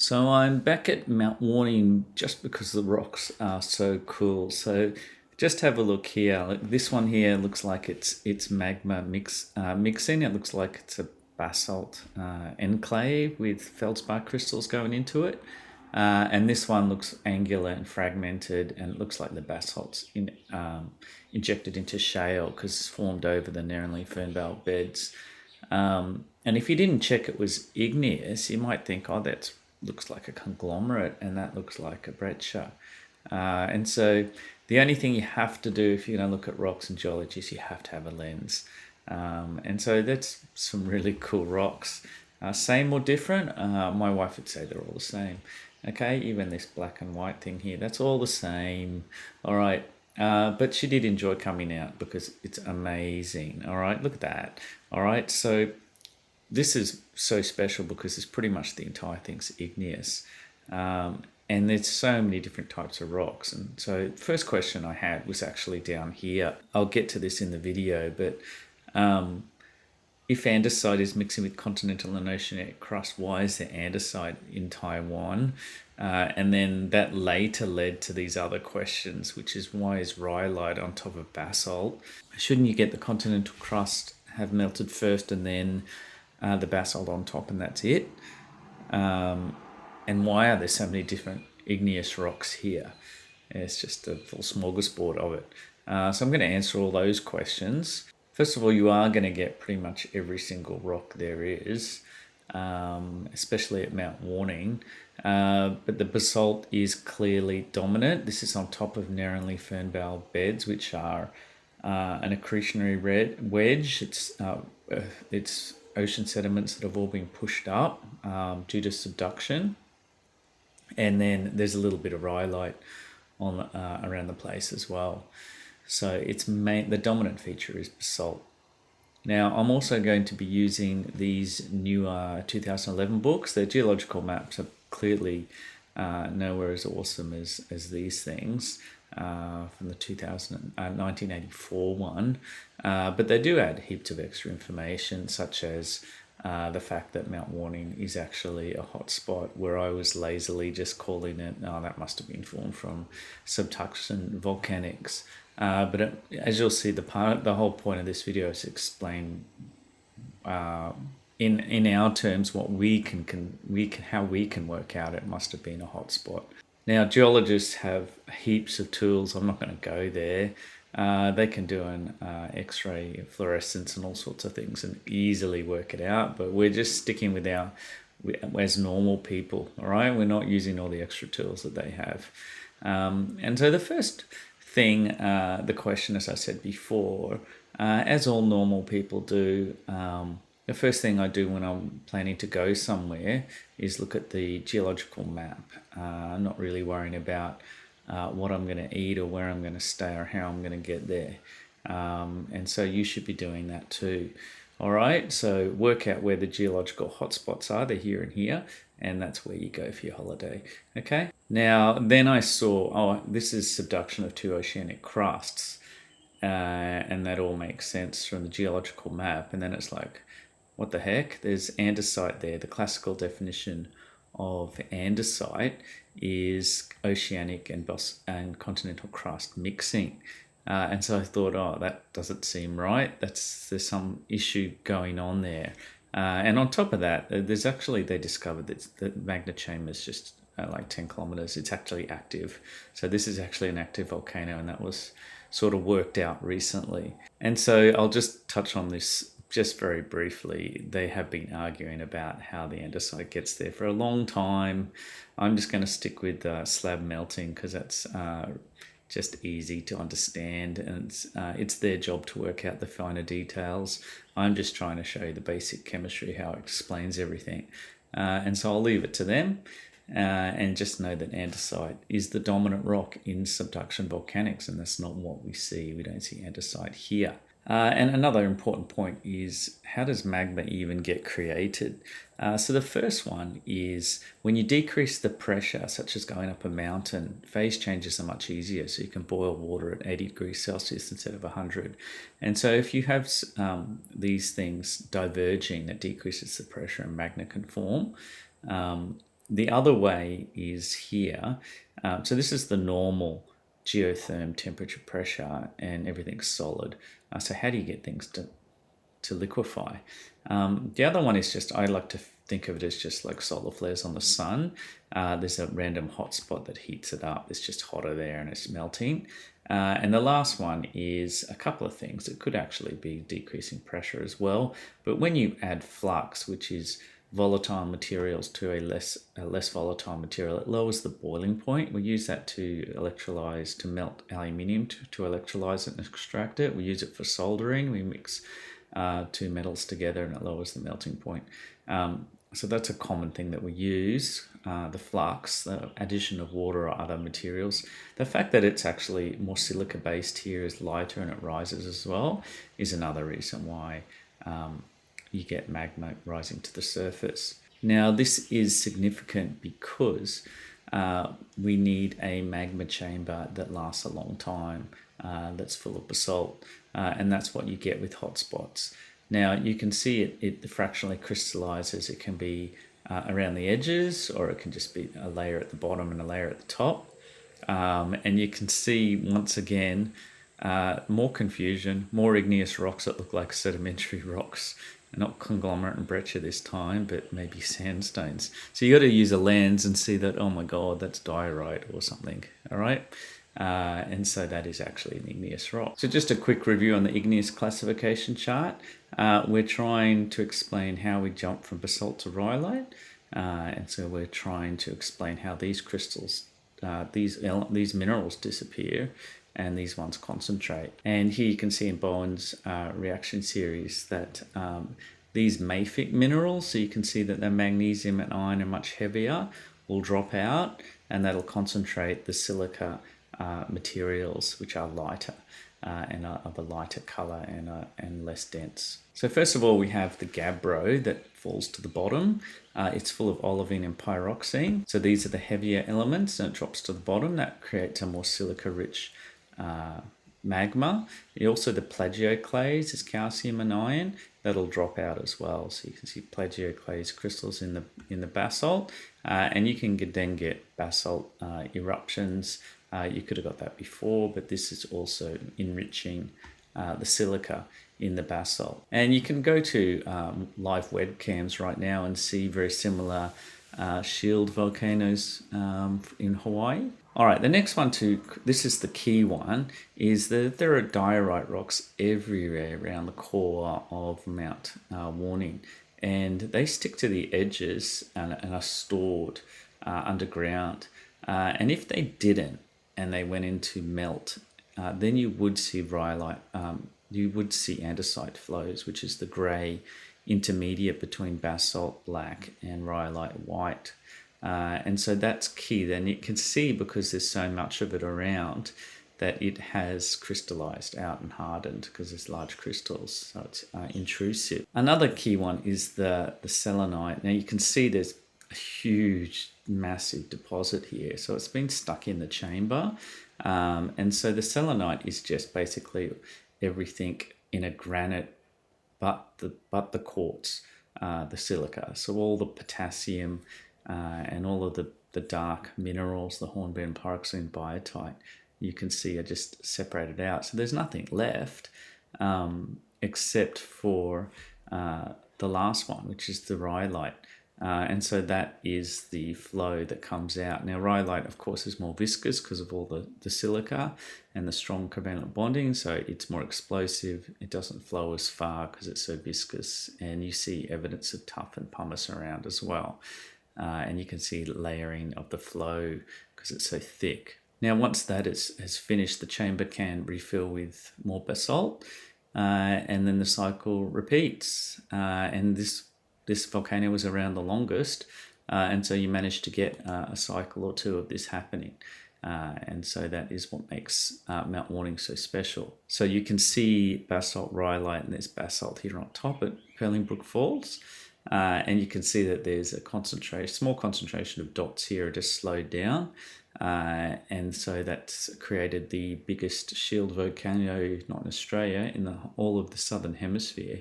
So I'm back at Mount Warning just because the rocks are so cool. So just have a look here. Like this one here looks like it's magma mixing. It looks like it's a basalt enclave with feldspar crystals going into it. And this one looks angular and fragmented, and it looks like the basalt's injected into shale because it's formed over the Narrowly Fernvale beds. And if you didn't check it was igneous, you might think, oh, that looks like a conglomerate and that looks like a breccia. And so the only thing you have to do if you're going to look at rocks and geology is you have to have a lens. And so that's some really cool rocks. Same or different? My wife would say they're all the same. Okay, even this black and white thing here, that's all the same. All right. But she did enjoy coming out because it's amazing. All right, look at that. All right, so this is so special because it's pretty much the entire thing's igneous. And there's so many different types of rocks. And so the first question I had was actually down here. I'll get to this in the video, but if andesite is mixing with continental and oceanic crust, why is there andesite in Taiwan? And then that later led to these other questions, which is why is rhyolite on top of basalt? Shouldn't you get the continental crust have melted first and then the basalt on top and that's it? And why are there so many different igneous rocks here? It's just a full smorgasbord of it. So I'm going to answer all those questions. First of all, you are going to get pretty much every single rock there is, especially at Mount Warning. But the basalt is clearly dominant. This is on top of Narrowly Fernvale beds, which are an accretionary wedge. It's ocean sediments that have all been pushed up due to subduction. And then there's a little bit of rhyolite on around the place as well. So the dominant feature is basalt. Now, I'm also going to be using these new 2011 books. Their geological maps are clearly nowhere as awesome as these things from the 1984 one. But they do add heaps of extra information, such as the fact that Mount Warning is actually a hot spot, where I was lazily just calling it, that must have been formed from subduction volcanics. But as you'll see, the whole point of this video is to explain in our terms what how we can work out it must have been a hot spot. Now, geologists have heaps of tools. I'm not going to go there. They can do an X-ray fluorescence and all sorts of things and easily work it out. But we're just sticking with as normal people, all right? We're not using all the extra tools that they have. And so the first thing, the question, as I said before, as all normal people do, the first thing I do when I'm planning to go somewhere is look at the geological map. I'm not really worrying about what I'm going to eat or where I'm going to stay or how I'm going to get there. And so you should be doing that too. All right, so work out where the geological hotspots are. They're here and here, and that's where you go for your holiday. Okay. Now, then I saw, this is subduction of two oceanic crusts, and that all makes sense from the geological map. And then it's like, what the heck? There's andesite there. The classical definition of andesite is oceanic and continental crust mixing. And so I thought, that doesn't seem right. There's some issue going on there. And on top of that, they discovered that the magna chamber is just like 10 kilometers. It's actually active. So this is actually an active volcano, and that was sort of worked out recently. And so I'll just touch on this just very briefly. They have been arguing about how the andesite gets there for a long time. I'm just going to stick with slab melting because that's just easy to understand, and it's their job to work out the finer details. I'm just trying to show you the basic chemistry, how it explains everything. And so I'll leave it to them, and just know that andesite is the dominant rock in subduction volcanics, and that's not what we see. We don't see andesite here. And another important point is, how does magma even get created? So the first one is when you decrease the pressure, such as going up a mountain, phase changes are much easier. So you can boil water at 80 degrees Celsius instead of 100. And so if you have these things diverging, that decreases the pressure and magma can form. The other way is here. So this is the normal geotherm temperature, pressure, and everything's solid. So how do you get things to liquefy? The other one is just, I like to think of it as just like solar flares on the sun. There's a random hotspot that heats it up. It's just hotter there and it's melting. And the last one is a couple of things. It could actually be decreasing pressure as well. But when you add flux, which is volatile materials to a less volatile material, it lowers the boiling point. We use that to electrolyze, to melt aluminium, to electrolyze it and extract it. We use it for soldering. We mix two metals together and it lowers the melting point. So that's a common thing that we use, the flux, the addition of water or other materials. The fact that it's actually more silica based here, is lighter and it rises as well, is another reason why you get magma rising to the surface. Now this is significant because we need a magma chamber that lasts a long time, that's full of basalt, and that's what you get with hotspots. Now you can see it fractionally crystallizes. It can be around the edges, or it can just be a layer at the bottom and a layer at the top. And you can see once again more confusion, more igneous rocks that look like sedimentary rocks, not conglomerate and breccia this time, but maybe sandstones. So you got to use a lens and see that, oh my god, that's diorite or something. All right. And so that is actually an igneous rock. So just a quick review on the igneous classification chart. We're trying to explain how we jump from basalt to rhyolite. And so we're trying to explain how these crystals, these minerals disappear and these ones concentrate. And here you can see in Bowen's reaction series that these mafic minerals, so you can see that the magnesium and iron are much heavier, will drop out, and that'll concentrate the silica materials, which are lighter and are of a lighter color and less dense. So first of all, we have the gabbro that falls to the bottom. It's full of olivine and pyroxene. So these are the heavier elements, and it drops to the bottom. That creates a more silica-rich magma. Also the plagioclase is calcium and iron. That'll drop out as well. So you can see plagioclase crystals in the basalt, and you can then get basalt eruptions. You could have got that before, but this is also enriching the silica in the basalt. And you can go to live webcams right now and see very similar shield volcanoes in Hawaii. All right, the next one this is the key one, is that there are diorite rocks everywhere around the core of Mount Warning, and they stick to the edges and are stored underground. And if they didn't, and they went into melt, then you would see rhyolite, you would see andesite flows, which is the grey intermediate between basalt black and rhyolite white. And so that's key. Then you can see, because there's so much of it around, that it has crystallized out and hardened because there's large crystals, so it's intrusive. Another key one is the selenite. Now you can see there's a huge, massive deposit here. So it's been stuck in the chamber. And so the selenite is just basically everything in a granite but the quartz, the silica. So all the potassium and all of the dark minerals, the hornbeam, pyroxene, biotite, you can see are just separated out. So there's nothing left except for the last one, which is the rhyolite. And so that is the flow that comes out. Now, rhyolite, of course, is more viscous because of all the silica and the strong covalent bonding. So it's more explosive. It doesn't flow as far because it's so viscous. And you see evidence of tuff and pumice around as well. And you can see layering of the flow because it's so thick. Now, once that has finished, the chamber can refill with more basalt, and then the cycle repeats. And this volcano was around the longest, and so you managed to get a cycle or two of this happening. And so that is what makes Mount Warning so special. So you can see basalt rhyolite, and there's basalt here on top at Purlingbrook Falls. And you can see that there's a small concentration of dots here, just slowed down. And so that's created the biggest shield volcano, not in Australia, in all of the southern hemisphere.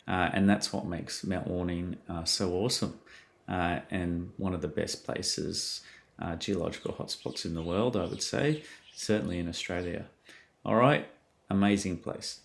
And that's what makes Mount Warning so awesome. and one of the best places, geological hotspots in the world, I would say, certainly in Australia. All right, amazing place.